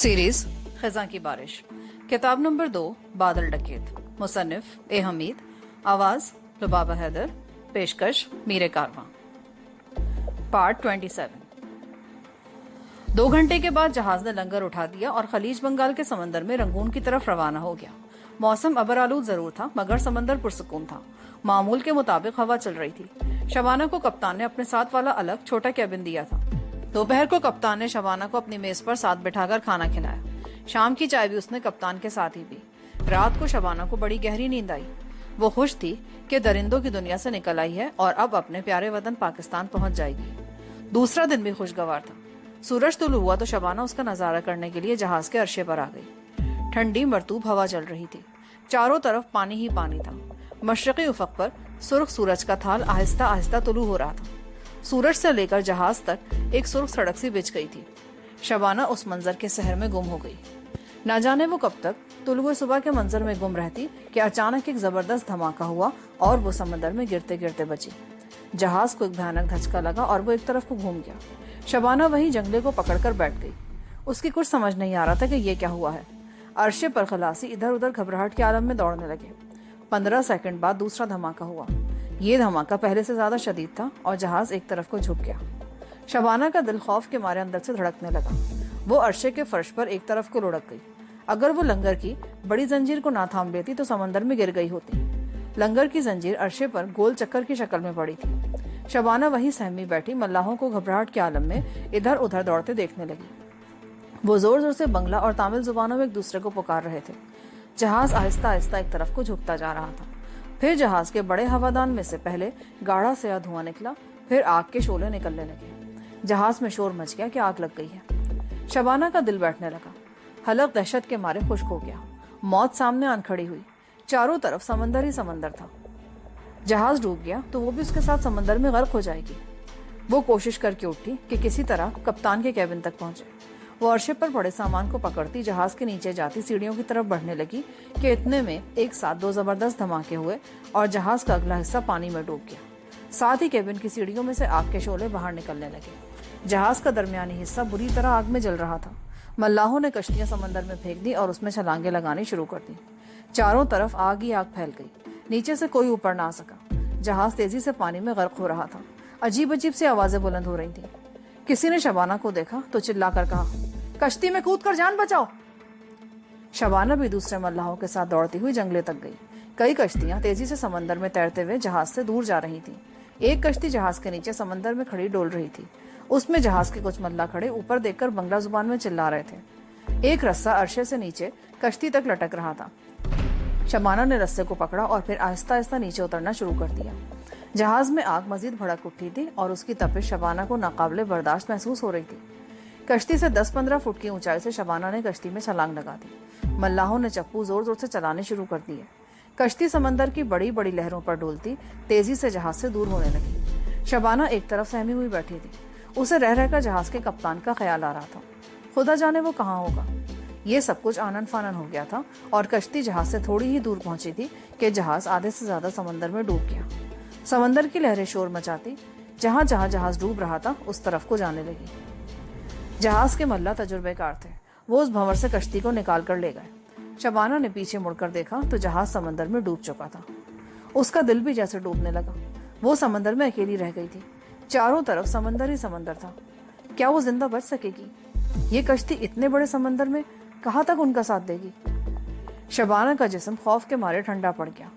Series खज़ां की बारिश, किताब नंबर 2, बादल डकैत, मुसन्निफ ए हमीद, आवाज लुबाबा हैदर, पेशकश मीरे कारवां। पार्ट 27। 2 घंटे के बाद जहाज ने लंगर उठा दिया और खलीज बंगाल के समंदर में रंगून की तरफ रवाना हो गया। मौसम अबरालूद जरूर था मगर समंदर पुरसुकून था। मामूल के मुताबिक हवा चल रही थी। शबाना को कप्तान ने अपने साथ वाला अलग छोटा कैबिन दिया था। दोपहर को कप्तान ने शबाना को अपनी मेज पर साथ बिठाकर खाना खिलाया। शाम की चाय भी उसने कप्तान के साथ ही पी। रात को शबाना को बड़ी गहरी नींद आई। वो खुश थी कि दरिंदों की दुनिया से निकल आई है और अब अपने प्यारे वतन पाकिस्तान पहुंच जाएगी। दूसरा दिन भी खुशगवार था। सूरज तुलू हुआ तो शबाना उसका नजारा करने के लिए जहाज के अर्शे पर आ गई। ठंडी मरतूब हवा चल रही थी। चारों तरफ पानी ही पानी था। मशरकी उफक पर सुर्ख सूरज का थाल आहिस्ता आहिस्ता तुलू हो रहा था। सूरज से लेकर जहाज तक एक सुर्ख सड़क सी बिछ गई थी। शबाना उस मंजर के शहर में गुम हो गई। न जाने वो कब तक तुलुए सुबह के मंजर में गुम रहती कि अचानक एक जबरदस्त धमाका हुआ और वो समंदर में गिरते गिरते बची। जहाज को एक भयानक धचका लगा और वो एक तरफ को घूम गया। शबाना वहीं जंगले को पकड़कर बैठ गई। उसकी कुछ समझ नहीं आ रहा था कि ये क्या हुआ है। अर्शे पर खलासी इधर उधर घबराहट के आलम में दौड़ने लगे। 15 सेकंड बाद दूसरा धमाका हुआ। ये धमाका पहले से ज्यादा शदीद था और जहाज एक तरफ को झुक गया। शबाना का दिल खौफ के मारे अंदर से धड़कने लगा। वो अर्शे के फर्श पर एक तरफ को लुढ़क गई। अगर वो लंगर की बड़ी जंजीर को ना थाम लेती तो समंदर में गिर गई होती। लंगर की जंजीर अर्शे पर गोल चक्कर की शक्ल में पड़ी थी। शबाना वहीं सहमी बैठी मल्लाहों को घबराहट के आलम में इधर उधर दौड़ते देखने लगी। वो जोर जोर से बंगला और तामिल जुबानों में एक दूसरे को पुकार रहे थे। जहाज आहिस्ता आहिस्ता एक तरफ को झुकता जा रहा था। फिर जहाज के बड़े हवादान में से पहले गाढ़ा सया धुआं निकला, फिर आग के शोले निकलने लगे। जहाज में शोर मच गया कि आग लग गई है। शबाना का दिल बैठने लगा। हलक दहशत के मारे खुश्क हो गया। मौत सामने आन खड़ी हुई। चारों तरफ समंदर ही समंदर था। जहाज डूब गया तो वो भी उसके साथ समंदर में गर्क हो जाएगी। वो कोशिश करके उठी कि किसी तरह कप्तान के कैबिन तक पहुंचे। वो अर्शे पर पड़े सामान को पकड़ती जहाज के नीचे जाती सीढ़ियों की तरफ बढ़ने लगी कि इतने में एक साथ 2 जबरदस्त धमाके हुए और जहाज का अगला हिस्सा पानी में डूब गया। साथ ही कैबिन की सीढ़ियों में से आग के शोले बाहर निकलने लगे। जहाज का दरमियानी हिस्सा बुरी तरह आग में जल रहा था। मल्लाहों ने कश्तियां समंदर में फेंक दी और उसमें छलांगे लगानी शुरू कर दी। चारों तरफ आग ही आग फैल गई। नीचे से कोई ऊपर ना आ सका। जहाज तेजी से पानी में गर्क हो रहा था। अजीब अजीब सी आवाजें बुलंद हो रही थी। किसी ने शबाना को देखा तो चिल्लाकर कहा, कश्ती में कूदकर जान बचाओ। शबाना भी दूसरे मल्लाहों के साथ दौड़ती हुई जंगले तक गई। कई कश्तियां तेजी से समंदर में तैरते हुए जहाज से दूर जा रही थी। एक कश्ती जहाज के नीचे समंदर में खड़ी डोल रही थी। उसमें जहाज के कुछ मल्लाह खड़े ऊपर देखकर बंगला जुबान में चिल्ला रहे थे। एक रस्सा अर्शे से नीचे कश्ती तक लटक रहा था। शबाना ने रस्से को पकड़ा और फिर आहिस्ता आहिस्ता नीचे उतरना शुरू कर दिया। जहाज में आग मजीद भड़क उठी थी और उसकी तपिश शबाना को नाकाबिले बर्दाश्त महसूस हो रही थी। कश्ती से 10-15 फुट की ऊंचाई से शबाना ने कश्ती में छलांग लगा दी। मल्लाहों ने चप्पू जोर जोर से चलाने शुरू कर दिए। कश्ती समंदर की बड़ी बड़ी लहरों पर डोलती तेजी से जहाज से दूर होने लगी। शबाना एक तरफ सहमी हुई बैठी थी। उसे रह रहकर जहाज के कप्तान का ख्याल आ रहा था। खुदा जाने वो कहाँ होगा। ये सब कुछ आनन फानन हो गया था और कश्ती जहाज से थोड़ी ही दूर पहुंची थी कि जहाज आधे से ज्यादा समंदर में डूब गया। समंदर की लहरें शोर मचाती जहां जहां जहाज डूब रहा था उस तरफ को जाने लगी। जहाज के मल्ला तजुर्बेकार थे। वो उस भंवर से कश्ती को निकाल कर ले गए। शबाना ने पीछे मुड़कर देखा तो जहाज समंदर में डूब चुका था। उसका दिल भी जैसे डूबने लगा। वो समंदर में अकेली रह गई थी। चारों तरफ समंदर ही समंदर था। क्या वो जिंदा बच सकेगी? ये कश्ती इतने बड़े समंदर में कहाँ तक उनका साथ देगी? शबाना का जिस्म खौफ के मारे ठंडा पड़ गया।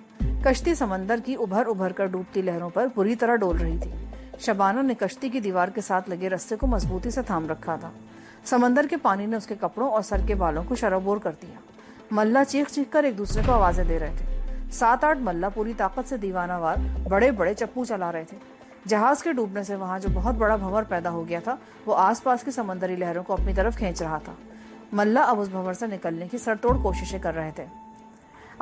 कश्ती समंदर की उभर उभर कर डूबती लहरों पर बुरी तरह डोल रही थी। शबाना ने कश्ती की दीवार के साथ लगे रस्से को मजबूती से थाम रखा था। समंदर के पानी ने उसके कपड़ों और सर के बालों को शराबोर कर दिया। मल्ला चीख चीख कर एक दूसरे को आवाजें दे रहे थे। 7-8 मल्ला पूरी ताकत से दीवानावार बड़े बड़े चप्पू चला रहे थे। जहाज के डूबने से वहां जो बहुत बड़ा भंवर पैदा हो गया था वो आसपास की समंदरी लहरों को अपनी तरफ खींच रहा था। मल्ला अब उस भंवर से निकलने की सरतोड़ कोशिशें कर रहे थे।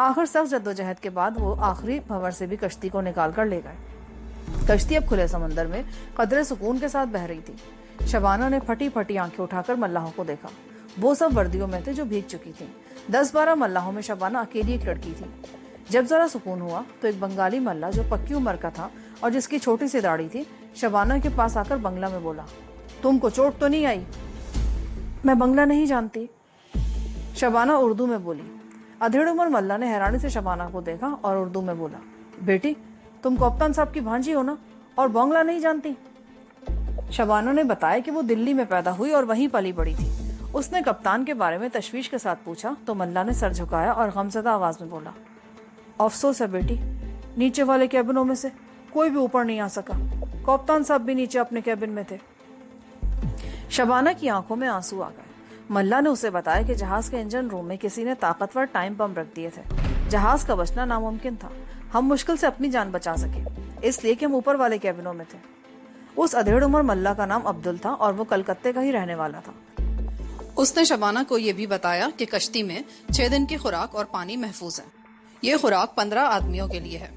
आखिर सख्त जद्दोजहद के बाद वो आखिरी भंवर से भी कश्ती को निकाल कर ले गए। कश्ती अब खुले समंदर में कदरे सुकून के साथ बह रही थी। शबाना ने फटी फटी आंखें उठाकर मल्लाहों को देखा। वो सब वर्दियों में थे जो भीग चुकी थी। 10-12 मल्लाहों में शबाना अकेली एक लड़की थी। जब जरा सुकून हुआ तो एक बंगाली मल्ला जो पक्की उम्र का था और जिसकी छोटी सी दाढ़ी थी शबाना के पास आकर बंगला में बोला, तुमको चोट तो नहीं आई? मैं बंगला नहीं जानती। शबाना उर्दू में बोली। अधेड़ उमर मल्ला ने हैरानी से शबाना को देखा और उर्दू में बोला, बेटी तुम कप्तान साहब की भांजी हो ना, और बांग्ला नहीं जानती? शबाना ने बताया कि वो दिल्ली में पैदा हुई और वहीं पली बड़ी थी। उसने कप्तान के बारे में तशवीश के साथ पूछा तो मल्ला ने सर झुकाया और गमज़दा आवाज में बोला, अफसोस है बेटी, नीचे वाले कैबिनों में से कोई भी ऊपर नहीं आ सका। कप्तान साहब भी नीचे अपने कैबिन में थे। शबाना की आंखों में आंसू आ गए। मल्ला ने उसे बताया कि जहाज के इंजन रूम में किसी ने ताकतवर टाइम बम रख दिए थे। जहाज का बचना नामुमकिन था। हम मुश्किल से अपनी जान बचा सके, इसलिए कि हम ऊपर वाले कैबिनों में थे। उस अधेड़ उमर मल्ला का नाम अब्दुल था और वो कलकत्ते का ही रहने वाला था। उसने शबाना को यह भी बताया कि कश्ती में 6 दिन की खुराक और पानी महफूज है। ये खुराक 15 आदमियों के लिए है।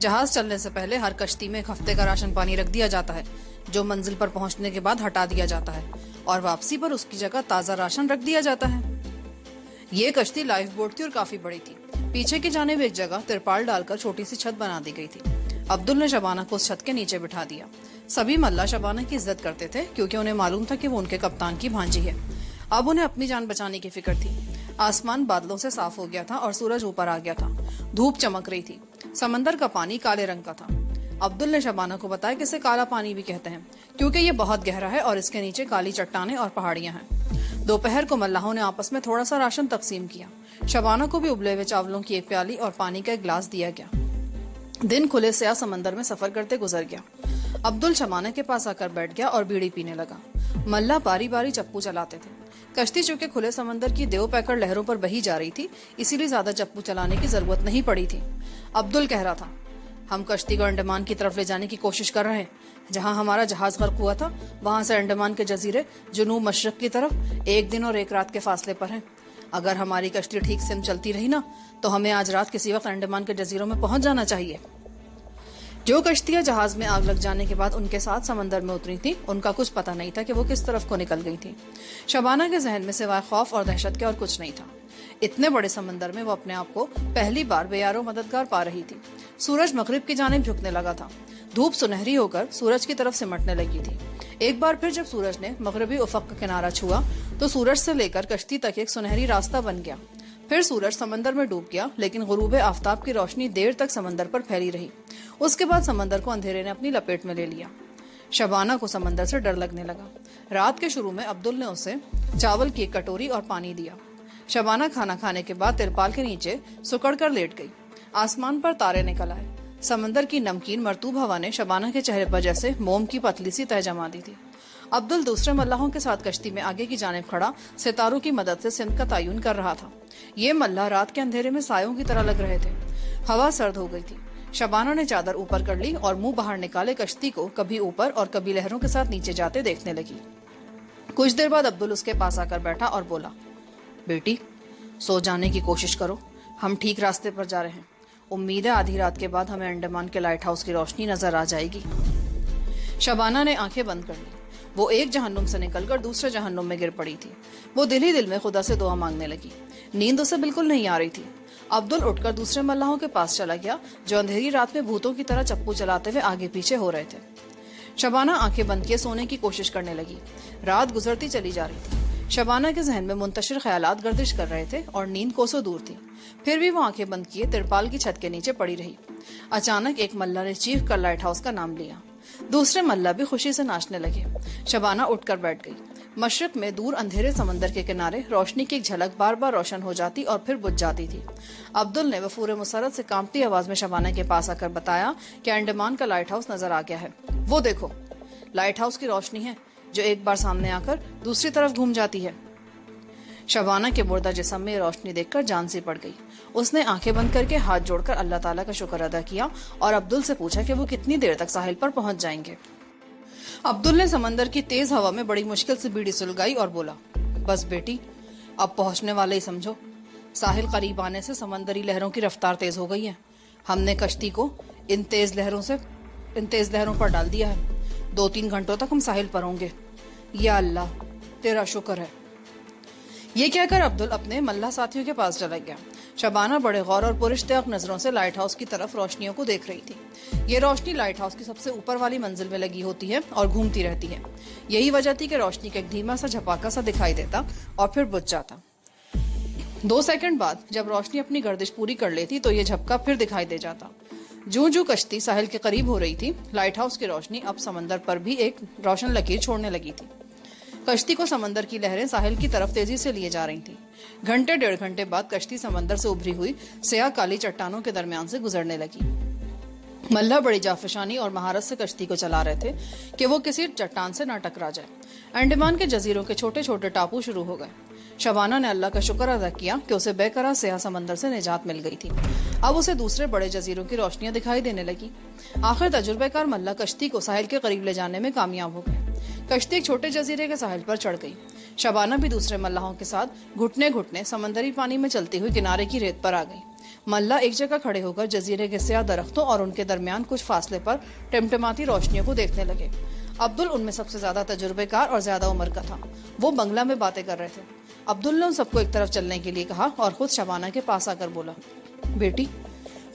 जहाज चलने से पहले हर कश्ती में 1 हफ्ते का राशन पानी रख दिया जाता है, जो मंजिल पर पहुंचने के बाद हटा दिया जाता है और वापसी पर उसकी जगह ताज़ा राशन रख दिया जाता है। ये कश्ती लाइफ बोट थी और काफी बड़ी थी। पीछे की जानिब एक जगह तिरपाल डालकर छोटी सी छत बना दी गई थी। अब्दुल ने शबाना को उस छत के नीचे बिठा दिया। सभी मल्ला शबाना की इज्जत करते थे क्योंकि उन्हें मालूम था कि वो उनके कप्तान की भांजी है। अब उन्हें अपनी जान बचाने की फिक्र थी। आसमान बादलों से साफ हो गया था और सूरज ऊपर आ गया था। धूप चमक रही थी। समंदर का पानी काले रंग का था। अब्दुल ने शबाना को बताया कि इसे काला पानी भी कहते हैं क्योंकि ये बहुत गहरा है और इसके नीचे काली चट्टानें और पहाड़ियां हैं। दोपहर को मल्लाहों ने आपस में थोड़ा सा राशन तकसीम किया। शबाना को भी उबले हुए चावलों की 1 प्याली और पानी का 1 गिलास दिया गया। दिन खुले स्याह समंदर में सफर करते गुजर गया। अब्दुल शबाना के पास आकर बैठ गया और बीड़ी पीने लगा। मल्ला बारी बारी चप्पू चलाते थे। कश्ती चूंकि खुले समंदर की देव पैकर लहरों पर बही जा रही थी, इसीलिए ज्यादा चप्पू चलाने की जरूरत नहीं पड़ी थी। अब्दुल कह रहा था, हम कश्ती को अंडमान की तरफ ले जाने की कोशिश कर रहे हैं। जहां हमारा जहाज गर्क हुआ था, वहां से अंडमान के जजीरे जुनूब मशरक की तरफ 1 दिन और 1 रात के फासले पर हैं। अगर हमारी कश्ती ठीक से चलती रही ना, तो हमें आज रात किसी वक्त अंडमान के जजीरों में पहुंच जाना चाहिए। जो कश्तियां जहाज में आग लग जाने के बाद उनके साथ समंदर में उतरी थी, उनका कुछ पता नहीं था कि वो किस तरफ को निकल गई थी। शबाना के जहन में सिवाय खौफ और दहशत के और कुछ नहीं था। इतने बड़े समंदर में वो अपने आप को पहली बार बेयारो मददगार पा रही थी। सूरज मगरिब की जानिब झुकने लगा था। धूप सुनहरी होकर सूरज की तरफ सिमटने लगी थी। एक बार फिर जब सूरज ने मगरबी उफक का किनारा छुआ तो सूरज से लेकर कश्ती तक एक सुनहरी रास्ता बन गया। फिर सूरज समंदर में डूब गया, लेकिन गुरूबे आफ्ताब की रोशनी देर तक समंदर पर फैली रही। उसके बाद समंदर को अंधेरे ने अपनी लपेट में ले लिया। शबाना को समंदर से डर लगने लगा। रात के शुरू में अब्दुल ने उसे चावल की 1 कटोरी और पानी दिया। शबाना खाना खाने के बाद तिरपाल के नीचे सुकड़ कर लेट गई। आसमान पर तारे निकल आए। समंदर की नमकीन मरतूब हवा ने शबाना के चेहरे पर जैसे मोम की पतली सी तह जमा दी थी। अब्दुल दूसरे मल्लाहों के साथ कश्ती में आगे की जानिब खड़ा सितारों की मदद से सिंध का तयन कर रहा था। ये मल्लाह रात के अंधेरे में सायों की तरह लग रहे थे। हवा सर्द हो गई थी। शबाना ने चादर ऊपर कर ली और मुंह बाहर निकाले कश्ती को कभी ऊपर और कभी लहरों के साथ नीचे जाते देखने लगी। कुछ देर बाद अब्दुल उसके पास आकर बैठा और बोला, बेटी सो जाने की कोशिश करो, हम ठीक रास्ते पर जा रहे हैं। उम्मीद है आधी रात के बाद हमें अंडमान के लाइट हाउस की रोशनी नजर आ जाएगी। शबाना ने आंखें बंद कर ली। वो एक जहन्नुम से निकलकर दूसरे जहन्नुम में गिर पड़ी थी। वो दिल ही दिल में खुदा से दुआ मांगने लगी। नींद उसे बिल्कुल नहीं आ रही थी। अब्दुल उठकर दूसरे मल्लाहों के पास चला गया जो अंधेरी रात में भूतों की तरह चप्पू चलाते हुए आगे पीछे हो रहे थे। शबाना आंखें बंद किए सोने की कोशिश करने लगी। रात गुजरती चली जा रही थी। शबाना के जहन में मुंतशिर ख्यालात गर्दिश कर रहे थे और नींद कोसों दूर थी। फिर भी वो आंखें बंद किए तिरपाल की छत के नीचे पड़ी रही। अचानक एक मल्ला ने चीख कर लाइट हाउस का नाम लिया। दूसरे मल्ला भी खुशी से नाचने लगे। शबाना उठकर बैठ गई। मशरक में दूर अंधेरे समंदर के किनारे रोशनी की एक झलक बार बार रोशन हो जाती और फिर बुझ जाती थी। अब्दुल ने वफूर मुसरत से कांपती आवाज में शबाना के पास आकर बताया कि अंडमान का लाइट हाउस नजर आ गया है। वो देखो, लाइट हाउस की रोशनी है जो एक बार सामने आकर दूसरी तरफ घूम जाती है। शबाना के मुर्दा जिस्म में रोशनी देखकर जान सी पड़ गई। उसने आंखें बंद करके हाथ जोड़कर अल्लाह ताला का शुक्र अदा किया और अब्दुल से पूछा कि वो कितनी देर तक साहिल पर पहुंच जाएंगे। अब्दुल ने समंदर की तेज हवा में बड़ी मुश्किल से बीड़ी सुलगाई और बोला, बस बेटी, अब पहुंचने वाले ही समझो। साहिल करीब आने से समंदरी लहरों की रफ्तार तेज हो गई है। हमने कश्ती को इन तेज लहरों पर डाल दिया है। 2-3 घंटों तक हम साहिल पर होंगे। या अल्लाह, तेरा शुक्र है। ये कहकर अब्दुल अपने मल्लाह साथियों के पास चला गया। शबाना बड़े गौर और पुरिश्तयाक नजरों से लाइट हाउस की तरफ रोशनियों को देख रही थी। ये रोशनी लाइट हाउस की सबसे ऊपर वाली मंजिल में लगी होती है और घूमती रहती है। यही वजह थी कि रोशनी का एक धीमा सा झपाका सा दिखाई देता और फिर बुझ जाता। 2 सेकंड बाद जब रोशनी अपनी गर्दिश पूरी कर लेती तो ये झपका फिर दिखाई दे जाता। जूं जूं कश्ती साहिल के करीब हो रही थी, लाइट हाउस की रोशनी अब समंदर पर भी एक रोशन लकीर छोड़ने लगी थी। कश्ती को समंदर की लहरें साहिल की तरफ तेजी से लिए जा रही थी। घंटे 1.5 घंटे बाद कश्ती समंदर से उभरी हुई स्याह काली चट्टानों के दरमियान से गुजरने लगी। मल्लाह बड़ी जाफशानी और महारत से कश्ती को चला रहे थे कि वो किसी चट्टान से न टकरा जाए। अंडमान के जजीरों के छोटे छोटे टापू शुरू हो गए। शबाना ने अल्लाह का शुक्र अदा किया कि उसे बेकरार स्याह समंदर से निजात मिल गई थी। अब उसे दूसरे बड़े जजीरों की रोशनियां दिखाई देने लगी। आखिर तजुर्बेकार मल्लाह कश्ती को साहिल के करीब ले जाने में कामयाब हो गए। कश्ती एक छोटे जजीरे के साहिल पर चढ़ गई। शबाना भी दूसरे मल्लाहों के साथ घुटने घुटने समंदरी पानी में चलती हुई किनारे की रेत पर आ गई। मल्लाह एक जगह खड़े होकर जजीरे के स्याह दरख्तों और उनके दरमियान कुछ फासले पर टिमटिमाती रोशनियों को देखने लगे। अब्दुल उनमें सबसे ज्यादा तजुर्बेकार और ज्यादा उम्र का था। वो बंगला में बातें कर रहे थे। अब्दुल ने उन सबको एक तरफ चलने के लिए कहा और खुद शबाना के पास आकर बोला, बेटी,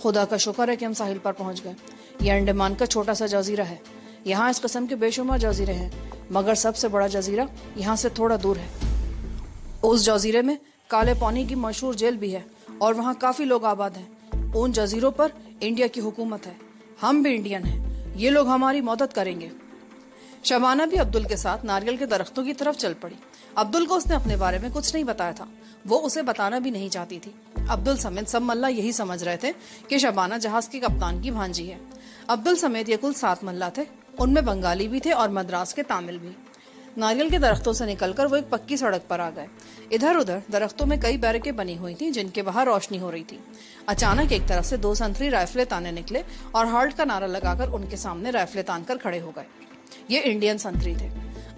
खुदा का शुक्र है कि हम साहिल पर पहुंच गए। यह अंडमान का छोटा सा जजीरा है। यहाँ इस किस्म के बेशुमार जजीरे हैं, मगर सबसे बड़ा जजीरा यहाँ से थोड़ा दूर है। उस जजीरे में काले पानी की मशहूर जेल भी है और वहाँ काफी लोग आबाद हैं। उन जजीरों पर इंडिया की हुकूमत है। हम भी इंडियन हैं। ये लोग हमारी मदद करेंगे। शबाना भी अब्दुल के साथ नारियल के दरख्तों की तरफ चल पड़ी। अब्दुल को उसने अपने बारे में कुछ नहीं बताया था। वो उसे बताना भी नहीं चाहती थी। अब्दुल समेत सब मल्लाह यही समझ रहे थे कि शबाना जहाज के कप्तान की भांजी है। अब्दुल समेत ये कुल 7 मल्लाह थे। उनमें बंगाली भी थे और मद्रास के तामिल भी। नारियल के दरख्तों से निकलकर वो एक पक्की सड़क पर आ गए। इधर उधर दरख्तों में कई बैरकें बनी हुई थी जिनके बाहर रोशनी हो रही थी। अचानक एक तरफ से 2 संतरी राइफलें ताने निकले और हाल्ट का नारा लगाकर उनके सामने राइफलें तान कर खड़े हो गए। ये इंडियन संतरी थे।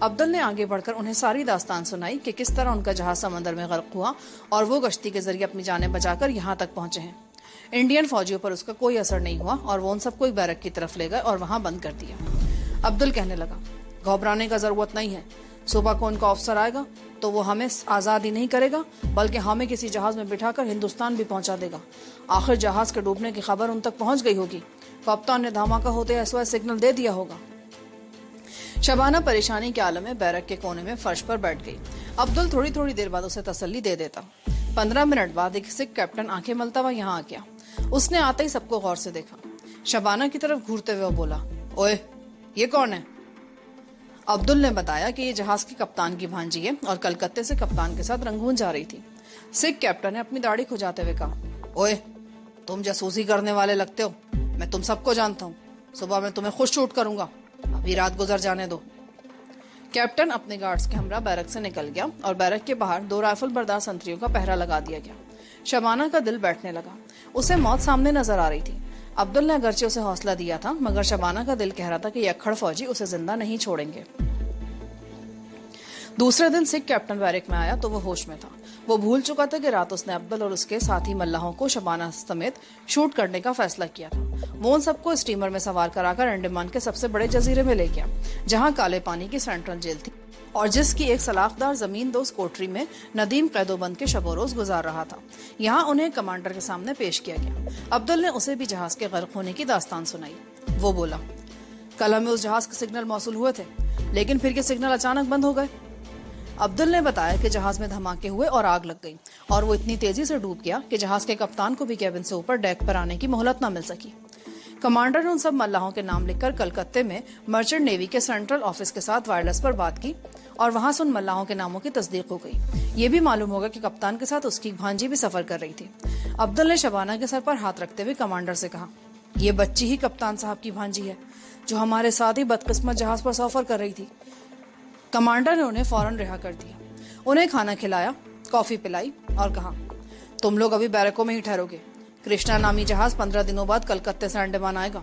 अब्दुल ने आगे बढ़कर उन्हें सारी दास्तान सुनाई कि किस तरह उनका जहाज समंदर में गर्क हुआ और वो कश्ती के जरिए अपनी जानें बचाकर यहाँ तक पहुंचे हैं। इंडियन फौजियों पर उसका कोई असर नहीं हुआ और वो उन सबको एक बैरक की तरफ ले गए और वहां बंद कर दिया। अब्दुल कहने लगा, घबराने का जरूरत नहीं है। सुबह को उनका अफसर आएगा तो वो हमें आजाद ही नहीं करेगा बल्कि हमें किसी जहाज में बिठाकर हिंदुस्तान भी पहुंचा देगा। आखिर जहाज के डूबने की खबर उन तक पहुंच गई होगी। कप्तान ने धमाका होते SOS सिग्नल दे दिया होगा। शबाना परेशानी के आलम में बैरक के कोने में फर्श पर बैठ गई। अब्दुल थोड़ी थोड़ी देर बाद उसे तसल्ली दे देता। 15 मिनट बाद एक सिख कैप्टन आंखें मलता हुआ यहाँ आ गया। उसने आते ही सबको गौर से देखा। शबाना की तरफ घूरते हुए बोला, ओए, ये कौन है? अब्दुल ने बताया कि ये जहाज की कप्तान की भांजी है और कलकत्ते से कप्तान के साथ रंगून जा रही थी। सिख कैप्टन ने अपनी दाढ़ी खुजाते हुए कहा, ओए, तुम जासूसी करने वाले लगते हो। मैं तुम सबको जानता हूँ। सुबह मैं तुम्हें खुद शूट करूंगा। अभी रात गुजर जाने दो। कैप्टन अपने गार्ड्स के हमरा बैरक से निकल गया और बैरक के बाहर 2 राइफल बरदार संतरियों का पहरा लगा दिया गया। शबाना का दिल बैठने लगा। उसे मौत सामने नजर आ रही थी। अब्दुल ने अगरचे उसे हौसला दिया था मगर शबाना का दिल कह रहा था कि ये अक्खड़ फौजी उसे जिंदा नहीं छोड़ेंगे। दूसरे दिन सिख कैप्टन बैरक में आया तो वो होश में था। वो भूल चुका था कि रात उसने अब्दुल और उसके साथी मल्लाहों को शबाना समेत शूट करने का फैसला किया था। वो उन सबको स्टीमर में सवार कराकर अंडमान के सबसे बड़े जजीरे में ले गया जहाँ काले पानी की सेंट्रल जेल थी और जिसकी एक सलाखदार जमीन दोज कोठरी में नदीम कैदोबंद के शबोरोज गुजार रहा था। यहाँ उन्हें कमांडर के सामने पेश किया गया। अब्दुल ने उसे भी जहाज के गर्क होने की दास्तान सुनाई। वो बोला, कल हमें उस जहाज के सिग्नल मौसूल हुए थे लेकिन फिर ये सिग्नल अचानक बंद हो गए। अब्दुल ने बताया कि जहाज में धमाके हुए और आग लग गई और वो इतनी तेजी से डूब गया कि जहाज के कप्तान को भी केबिन से ऊपर डेक पर आने की मोहलत न मिल सकी। कमांडर ने उन सब मल्लाहों के नाम लिखकर कलकत्ते में मर्चेंट नेवी के सेंट्रल ऑफिस के साथ वायरलेस पर बात की और वहां से उन मल्लाहों के नामों की तस्दीक हो गई। ये भी मालूम होगा कि कप्तान के साथ उसकी भांजी भी सफर कर रही थी। अब्दुल ने शबाना के सर पर हाथ रखते हुए कमांडर से कहा, ये बच्ची ही कप्तान साहब की भांजी है जो हमारे साथ ही बदकिस्मत जहाज पर सफर कर रही थी। कमांडर ने उन्हें फौरन रिहा कर दिया। उन्हें खाना खिलाया, कॉफी पिलाई और कहा, तुम लोग अभी बैरकों में ही ठहरोगे। कृष्णा नामी जहाज 15 दिनों बाद कलकत्ते से अंडमान आएगा।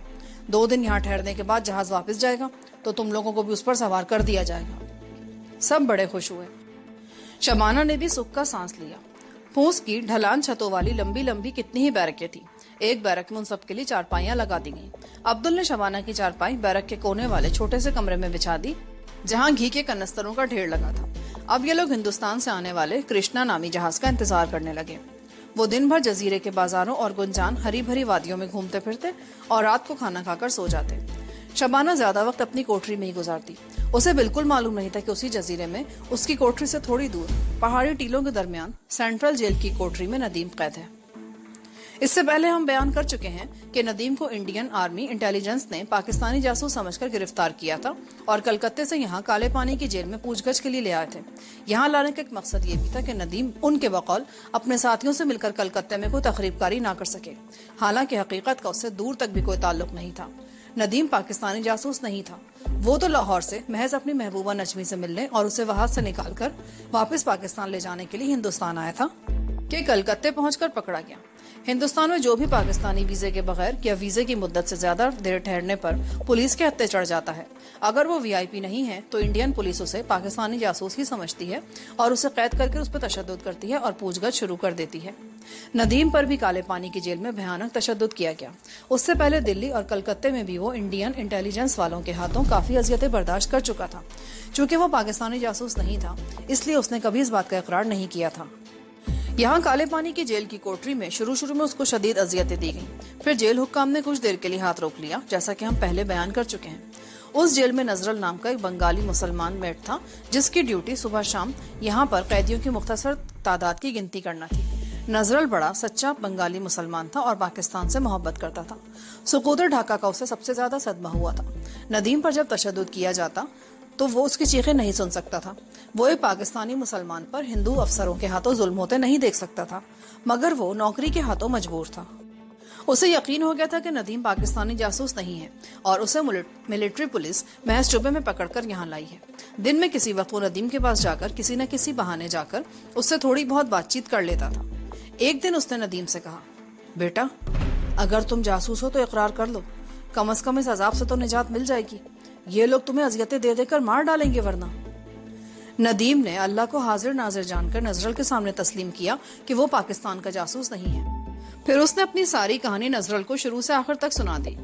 2 दिन यहाँ ठहरने के बाद जहाज वापस जाएगा तो तुम लोगों को भी उस पर सवार कर दिया जाएगा। सब बड़े खुश हुए। शबाना ने भी सुख का सांस लिया। फूस की ढलान छतों वाली लंबी लंबी कितनी ही बैरकें थी। एक बैरक में उन सबके लिए चारपाइयां लगा दी गईं। अब्दुल ने शबाना की चारपाई बैरक के कोने वाले छोटे से कमरे में बिछा दी जहां घी के कनस्तरों का ढेर लगा था। अब ये लोग हिंदुस्तान से आने वाले कृष्णा नामी जहाज का इंतजार करने लगे। वो दिन भर जजीरे के बाजारों और गुंजान हरी भरी वादियों में घूमते फिरते और रात को खाना खाकर सो जाते। शबाना ज्यादा वक्त अपनी कोठरी में ही गुजारती। उसे बिल्कुल मालूम नहीं था कि उसी जजीरे में उसकी कोठरी से थोड़ी दूर पहाड़ी टीलों के दरमियान सेंट्रल जेल की कोठरी में नदीम कैद है। इससे पहले हम बयान कर चुके हैं कि नदीम को इंडियन आर्मी इंटेलिजेंस ने पाकिस्तानी जासूस समझकर गिरफ्तार किया था और कलकत्ते से यहाँ काले पानी की जेल में पूछगछ के लिए ले आए थे। यहाँ लाने का एक मकसद ये भी था कि नदीम उनके बकौल अपने साथियों से मिलकर कलकत्ते में कोई तकरीबकारी ना कर सके। हालांकि हकीकत का उससे दूर तक भी कोई ताल्लुक नहीं था। नदीम पाकिस्तानी जासूस नहीं था। वो तो लाहौर से महज अपनी महबूबा नजमी से मिलने और उसे वहां से निकालकर वापस पाकिस्तान ले जाने के लिए हिंदुस्तान आया था कि कलकत्ते पहुंचकर पकड़ा गया। हिंदुस्तान में जो भी पाकिस्तानी वीजे के बगैर या वीजे की मुद्दत से ज्यादा देर ठहरने पर पुलिस के हत्थे चढ़ जाता है, अगर वो वीआईपी नहीं है तो इंडियन पुलिस उसे पाकिस्तानी जासूस ही समझती है और उसे कैद करके उस पर तशद्दुद करती है और पूछगछ शुरू कर देती है। नदीम पर भी काले पानी की जेल में भयानक तशद्दुद किया गया। उससे पहले दिल्ली और कलकत्ते में भी वो इंडियन इंटेलिजेंस वालों के हाथों काफी अजियतें बर्दाश्त कर चुका था। चूंकि वो पाकिस्तानी जासूस नहीं था, इसलिए उसने कभी इस बात का इकरार नहीं किया था। यहाँ काले पानी की जेल की कोठरी में शुरू में उसको शदीद अजियतें दी गईं। फिर जेल हुक्काम ने कुछ देर के लिए हाथ रोक लिया, जैसा कि हम पहले बयान कर चुके हैं। उस जेल में नजरल नाम का एक बंगाली मुसलमान मेट था, जिसकी ड्यूटी सुबह शाम यहाँ पर कैदियों की मुख्तसर तादाद की गिनती करना थी। नजरल बड़ा सच्चा बंगाली मुसलमान था और पाकिस्तान से मोहब्बत करता था। सुकूत ढाका का उसे सबसे ज्यादा सदमा हुआ था। नदीम पर जब तशद्दुद किया जाता तो वो उसकी चीखें नहीं सुन सकता था। वो एक पाकिस्तानी मुसलमान पर हिंदू अफसरों के हाथों जुल्म होते नहीं देख सकता था, मगर वो नौकरी के हाथों मजबूर था। उसे यकीन हो गया था कि नदीम पाकिस्तानी जासूस नहीं है और उसे मिलिट्री पुलिस महज चुबे में पकड़कर यहाँ लाई है। दिन में किसी वक्त वो नदीम के पास जाकर किसी न किसी बहाने जाकर उससे थोड़ी बहुत बातचीत कर लेता था। एक दिन उसने नदीम से कहा, बेटा अगर तुम जासूस हो तो इकरार कर लो, कम से कम इस अजाब से तो निजात मिल जाएगी। ये लोग तुम्हें अजियतें दे देकर मार डालेंगे वरना। नदीम ने अल्लाह को हाजिर नाजिर जानकर नजरल के सामने तस्लीम किया कि वो पाकिस्तान का जासूस नहीं है। फिर उसने अपनी सारी कहानी नजरल को शुरू से आखिर तक सुना दी।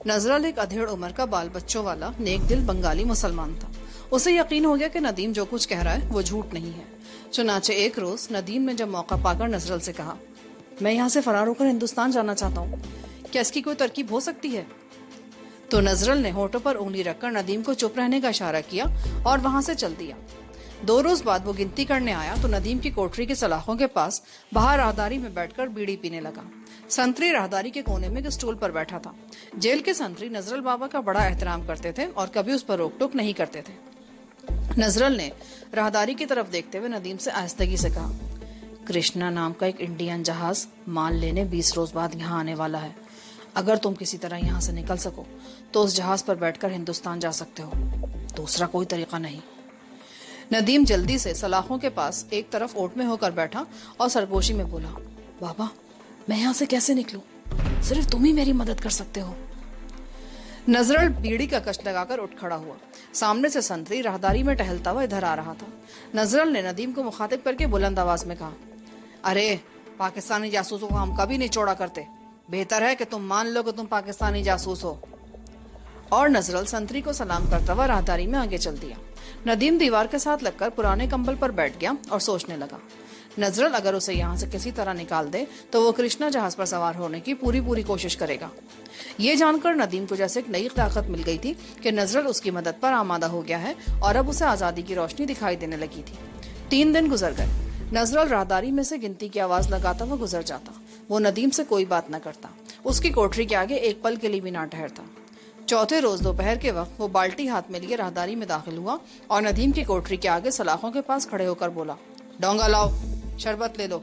नजरल एक अधेड़ उम्र का बाल बच्चों वाला नेक दिल बंगाली मुसलमान था। उसे यकीन हो गया कि नदीम जो कुछ कह रहा है वो झूठ नहीं है। चुनाचे एक रोज नदीम ने जब मौका पाकर नजरल से कहा, मैं यहाँ से फरार होकर हिंदुस्तान जाना चाहता हूँ, क्या इसकी कोई तरकीब हो सकती है? तो नजरल ने होठों पर उंगली रखकर नदीम को चुप रहने का इशारा किया और वहां से चल दिया। 2 रोज बाद वो गिनती करने आया तो नदीम की कोठरी के सलाखों के पास बाहर राहदारी में बैठकर बीड़ी पीने लगा। संतरी राहदारी के कोने में एक स्टूल पर बैठा था। जेल के संतरी नजरल बाबा का बड़ा एहतराम करते थे और कभी उस पर रोक टोक नहीं करते थे। नजरल ने राहदारी की तरफ देखते हुए नदीम से आहिस्तगी से कहा, कृष्णा नाम का एक इंडियन जहाज माल लेने 20 रोज बाद यहाँ आने वाला है। अगर तुम किसी तरह यहाँ से निकल सको तो उस जहाज पर बैठकर हिंदुस्तान जा सकते हो, दूसरा कोई तरीका नहीं। नदीम जल्दी से सलाखों के पास एक तरफ ओट में होकर बैठा और सरगोशी में बोला, बाबा मैं यहाँ से कैसे निकलूं? सिर्फ तुम ही मेरी मदद कर सकते हो। नजरल बीड़ी का कश लगाकर उठ खड़ा हुआ। सामने से संतरी राहदारी में टहलता हुआ इधर आ रहा था। नजरल ने नदीम को मुखातिब करके बुलंद आवाज में कहा, अरे पाकिस्तानी जासूसों को हम कभी नहीं छोड़ा करते, बेहतर है कि तुम मान लो कि तुम पाकिस्तानी जासूस हो। और नजरल संतरी को सलाम करता हुआ राहदारी में आगे चल दिया। नदीम दीवार के साथ लगकर पुराने कंबल पर बैठ गया और सोचने लगा। नजरल अगर उसे यहाँ से किसी तरह निकाल दे तो वो कृष्णा जहाज पर सवार होने की पूरी कोशिश करेगा। ये जानकर नदीम को जैसे एक नई ताकत मिल गई थी कि नजरल उसकी मदद पर आमादा हो गया है और अब उसे आजादी की रोशनी दिखाई देने लगी थी। 3 दिन गुजर गए। नजरल राहदारी में से गिनती की आवाज लगाता हुआ गुजर जाता। वो नदीम से कोई बात न करता, उसकी कोठरी के आगे एक पल के लिए भी ना ठहरता। चौथे रोज दोपहर के वक्त वो बाल्टी हाथ में लिए राहदारी में दाखिल हुआ और नदीम की कोठरी के आगे सलाखों के पास खड़े होकर बोला, डोंगा लाओ, शरबत ले लो।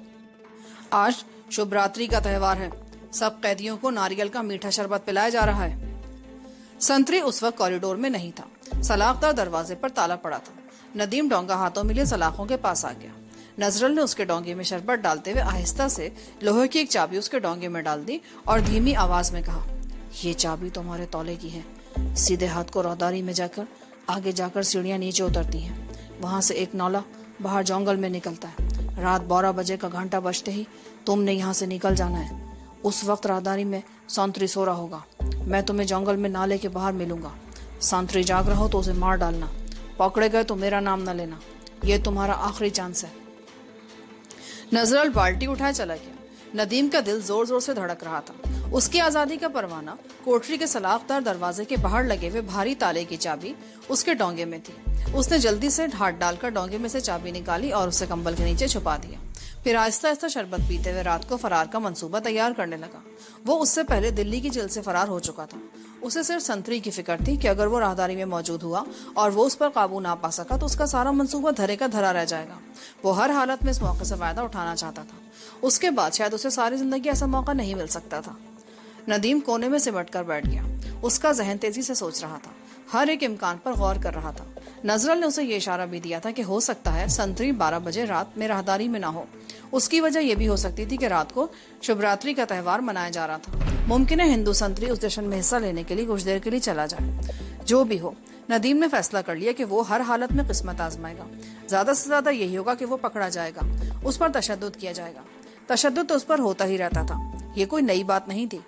आज शुभ रात्रि का त्यौहार है, सब कैदियों को नारियल का मीठा शरबत पिलाया जा रहा है। संतरी उस वक्त कॉरिडोर में नहीं था। सलाखदार दरवाजे पर ताला पड़ा था। नदीम डोंगा हाथों में लिए सलाखों के पास आ गया। नजरल ने उसके डोंगे में शरबत डालते हुए आहिस्ता से लोहे की एक चाबी उसके डोंगे में डाल दी और धीमी आवाज में कहा, ये चाबी तुम्हारे तौले की है। सीधे हाथ को राहदारी में जाकर आगे जाकर सीढ़ियां नीचे उतरती हैं। वहां से एक नौला बाहर जंगल में निकलता है। रात 12 बजे का घंटा बजते ही तुमने यहाँ से निकल जाना है। उस वक्त राहदारी में संतरी सो रहा होगा। मैं तुम्हें जंगल में नाले के बाहर मिलूंगा। संतरी जाग रहा हो तो उसे मार डालना। पकड़े गए तो मेरा नाम न लेना। ये तुम्हारा आखिरी चांस है। नजरल बाल्टी उठाए चला गया। ندیم کا دل زور زور سے دھڑک رہا تھا. اس کی آزادی کا پروانہ کوٹری کے سلاخ دار دروازے کے باہر لگے ہوئے بھاری تالے کی چابی اس کے ڈونگے میں تھی. اس نے جلدی سے ہاتھ ڈال کر ڈونگے میں سے چابی نکالی اور اسے کمبل کے نیچے چھپا دیا. پھر آہستہ آہستہ شربت پیتے ہوئے رات کو فرار کا منصوبہ تیار کرنے لگا. وہ اس سے پہلے دلی کی جیل سے فرار ہو چکا تھا. اسے صرف سنتری کی فکر تھی کہ اگر وہ راہداری میں موجود ہوا اور وہ اس پر قابو نہ پا سکا تو اس کا سارا منصوبہ دھرے کا دھرا رہ جائے گا. وہ ہر حالت میں اس موقع سے فائدہ اٹھانا چاہتا تھا. اس کے بعد شاید اسے ساری زندگی ایسا موقع نہیں مل سکتا تھا. ندیم کونے میں سمٹ کر بیٹھ گیا. اس کا ذہن تیزی سے سوچ رہا تھا, ہر ایک امکان پر غور کر رہا تھا. نظرل نے اسے یہ اشارہ بھی دیا تھا کہ ہو سکتا ہے سنتری 12 بجے رات میں راہداری میں نہ ہو. اس کی وجہ یہ بھی ہو سکتی تھی کہ رات کو شبراتری کا تہوار منایا جا رہا تھا. ممکن ہے ہندو سنتری اس جشن میں حصہ لینے کے لیے کچھ دیر کے لیے چلا جائے. جو بھی ہو, ندیم نے فیصلہ کر لیا کہ وہ ہر حالت میں قسمت آزمائے گا. زیادہ سے زیادہ یہی ہوگا کہ وہ پکڑا جائے گا, اس پر تشدد کیا جائے گا. تشدد تو اس پر ہوتا ہی رہتا تھا, یہ کوئی نئی بات نہیں تھی.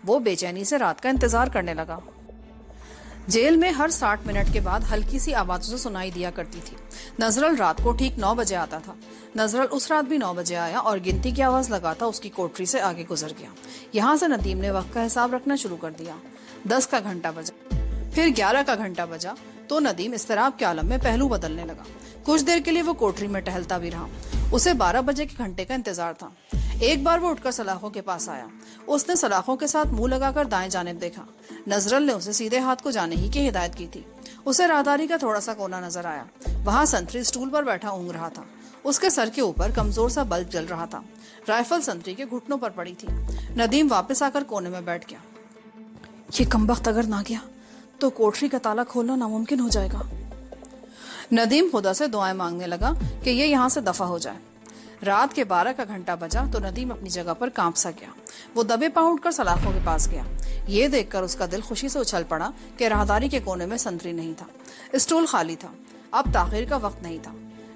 وہ بے چینی سے رات کا انتظار کرنے لگا. جیل میں ہر 60 منٹ کے بعد ہلکی سی آواز اسے سنائی دیا کرتی تھی. نظرل رات کو ٹھیک 9 بجے آتا تھا. نظرل اس رات بھی 9 بجے آیا اور گنتی کی آواز لگاتا اس کی کوٹری سے آگے گزر گیا. یہاں سے ندیم نے وقت کا حساب رکھنا شروع کر دیا. 10 کا گھنٹہ بجا, پھر 11 کا گھنٹہ بجا تو ندیم اضطراب کے عالم میں پہلو بدلنے لگا. کچھ دیر کے لیے وہ کوٹری میں ٹہلتا بھی رہا. اسے 12 بجے کے گھنٹے کا انتظار تھا. ایک بار وہ اٹھ کر سلاخوں کے پاس آیا. اس نے سلاخوں کے ساتھ منہ لگا کر دائیں جانب دیکھا. نظرل نے اسے سیدھے ہاتھ کو جانے ہی کی ہدایت کی تھی. اسے راہداری کا تھوڑا سا کونا نظر آیا. وہاں سنتری سٹول پر بیٹھا اونگ رہا تھا. اس کے سر کے اوپر کمزور سا بلب جل رہا تھا. رائفل سنتری کے گھٹنوں پر پڑی تھی. ندیم واپس آ کر کونے میں بیٹھ گیا. یہ کمبخت اگر نہ گیا تو کوٹری کا تالا کھولنا ناممکن ہو جائے گا. ندیم خدا سے دعائیں مانگنے لگا کہ یہ یہاں سے دفع ہو جائے. رات کے 12 کا گھنٹہ بجا تو ندیم اپنی جگہ پر کانپ سا گیا. وہ دبے پاؤں اٹھ کر سلاخوں کے پاس گیا. یہ دیکھ کر اس کا دل خوشی سے اچھل پڑا کہ راہداری کے کونے میں سنتری نہیں تھا. اسٹول خالی تھا. اب تاخیر کا وقت نہیں تھا.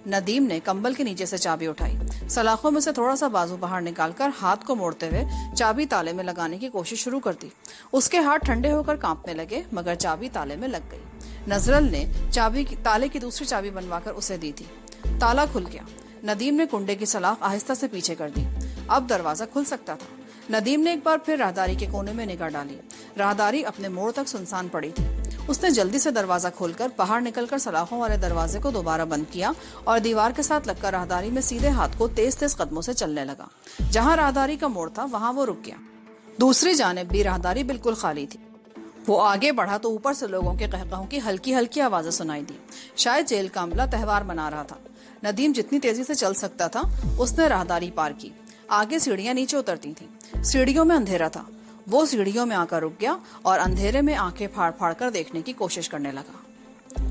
ندیم نے کمبل کے نیچے سے چابی اٹھائی. سلاخوں میں سے تھوڑا سا بازو باہر نکال کر ہاتھ کو موڑتے ہوئے چابی تالے میں لگانے کی کوشش شروع کر دی. اس کے ہاتھ ٹھنڈے ہو کر کانپنے لگے مگر چابی تالے میں لگ گئی. نظرل نے تالے کی دوسری چابی بنوا کر اسے دی تھی. تالا کھل گیا. ندیم نے کنڈے کی سلاخ آہستہ سے پیچھے کر دی. اب دروازہ کھل سکتا تھا. ندیم نے ایک بار پھر راہداری کے کونے میں نگاہ ڈالی. راہداری اپنے موڑ تک سنسان پڑی تھی. اس نے جلدی سے دروازہ کھول کر باہر نکل کر سلاخوں والے دروازے کو دوبارہ بند کیا اور دیوار کے ساتھ لگ کر راہداری میں سیدھے ہاتھ کو تیز تیز قدموں سے چلنے لگا. جہاں راہداری کا موڑ تھا وہاں وہ رک گیا. دوسری جانب بھی راہداری بالکل خالی تھی. وہ آگے بڑھا تو اوپر سے لوگوں کے قہقہوں کی ہلکی ہلکی آوازیں سنائی دی. شاید جیل کا عملہ تہوار منا رہا تھا. ندیم جتنی تیزی سے چل سکتا تھا اس نے راہداری پار کی. آگے سیڑھیاں نیچے اترتی تھیں. سیڑھیوں میں اندھیرا تھا. وہ سیڑھیوں میں آ کر رک گیا اور اندھیرے میں آنکھیں پھاڑ پھاڑ کر دیکھنے کی کوشش کرنے لگا.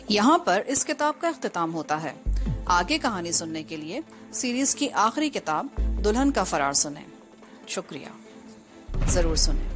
یہاں پر اس کتاب کا اختتام ہوتا ہے. آگے کہانی سننے کے لیے سیریز کی آخری کتاب دلہن کا فرار سنیں. شکریہ. ضرور سنیں.